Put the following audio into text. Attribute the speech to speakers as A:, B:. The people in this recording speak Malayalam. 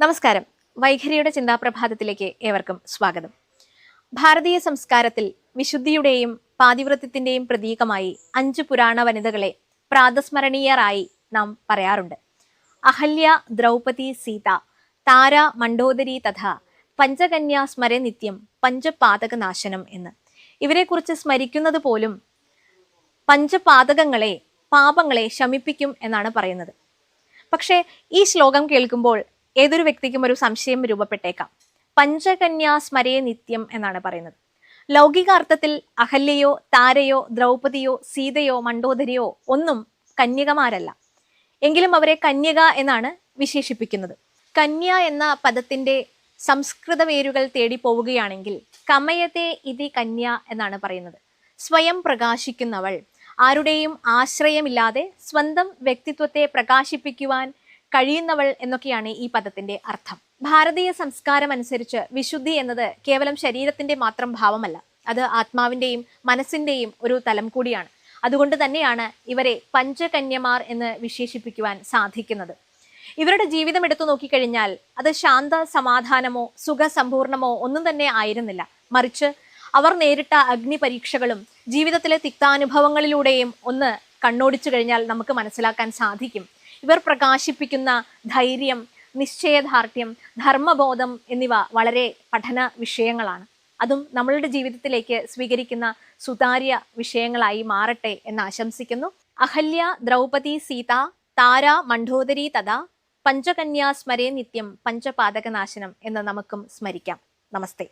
A: നമസ്കാരം. വൈഖരിയുടെ ചിന്താപ്രഭാതത്തിലേക്ക് ഏവർക്കും സ്വാഗതം. ഭാരതീയ സംസ്കാരത്തിൽ വിശുദ്ധിയുടെയും പാതിവ്രത്യത്തിന്റെയും പ്രതീകമായി 5 പുരാണ വനിതകളെ പ്രാതസ്മരണീയരായി നാം പറയാറുണ്ട്. അഹല്യ, ദ്രൗപദി, സീത, താര, മണ്ഡോദരി തഥാ പഞ്ചകന്യാ സ്മരെ നിത്യം പഞ്ചപാതക നാശനം എന്ന്. ഇവരെക്കുറിച്ച് സ്മരിക്കുന്നത് പോലും പഞ്ചപാതകങ്ങളെ, പാപങ്ങളെ ശമിപ്പിക്കും എന്നാണ് പറയുന്നത്. പക്ഷേ ഈ ശ്ലോകം കേൾക്കുമ്പോൾ ഏതൊരു വ്യക്തിക്കും ഒരു സംശയം രൂപപ്പെട്ടേക്കാം. പഞ്ചകന്യാ സ്മരേ നിത്യം എന്നാണ് പറയുന്നത്. ലൗകികാർത്ഥത്തിൽ അഹല്യയോ, താരയോ, ദ്രൗപദിയോ, സീതയോ, മണ്ഡോദരിയോ ഒന്നും കന്യകമാരല്ല. എങ്കിലും അവരെ കന്യക എന്നാണ് വിശേഷിപ്പിക്കുന്നത്. കന്യ എന്ന പദത്തിന്റെ സംസ്കൃത വേരുകൾ തേടി പോവുകയാണെങ്കിൽ കമയത്തെ ഇതി കന്യ എന്നാണ് പറയുന്നത്. സ്വയം പ്രകാശിക്കുന്നവൾ, ആരുടെയും ആശ്രയമില്ലാതെ സ്വന്തം വ്യക്തിത്വത്തെ പ്രകാശിപ്പിക്കുവാൻ കഴിയുന്നവൾ എന്നൊക്കെയാണ് ഈ പദത്തിന്റെ അർത്ഥം. ഭാരതീയ സംസ്കാരം അനുസരിച്ച് വിശുദ്ധി എന്നത് കേവലം ശരീരത്തിന്റെ മാത്രം ഭാവമല്ല, അത് ആത്മാവിന്റെയും മനസ്സിന്റെയും ഒരു തലം കൂടിയാണ്. അതുകൊണ്ട് തന്നെയാണ് ഇവരെ പഞ്ചകന്യമാർ എന്ന് വിശേഷിപ്പിക്കുവാൻ സാധിക്കുന്നത്. ഇവരുടെ ജീവിതം എടുത്തു നോക്കിക്കഴിഞ്ഞാൽ അത് ശാന്ത സമാധാനമോ സുഖസമ്പൂർണമോ ഒന്നും തന്നെ ആയിരുന്നില്ല. മറിച്ച് അവർ നേരിട്ട അഗ്നി പരീക്ഷകളും ജീവിതത്തിലെ തിക്താനുഭവങ്ങളിലൂടെയും ഒന്ന് കണ്ണോടിച്ചു കഴിഞ്ഞാൽ നമുക്ക് മനസ്സിലാക്കാൻ സാധിക്കും. ഇവർ പ്രകാശിപ്പിക്കുന്ന ധൈര്യം, നിശ്ചയദാർഢ്യം, ധർമ്മബോധം എന്നിവ വളരെ പഠന വിഷയങ്ങളാണ്. അതും നമ്മളുടെ ജീവിതത്തിലേക്ക് സ്വീകരിക്കുന്ന സുതാര്യ വിഷയങ്ങളായി മാറട്ടെ എന്ന് ആശംസിക്കുന്നു. അഹല്യ, ദ്രൗപദി, സീത, താര, മണ്ഡോദരി തഥാ പഞ്ചകന്യാ സ്മരേ നിത്യം പഞ്ചപാതക നാശനം എന്ന് നമുക്കും സ്മരിക്കാം. നമസ്തേ.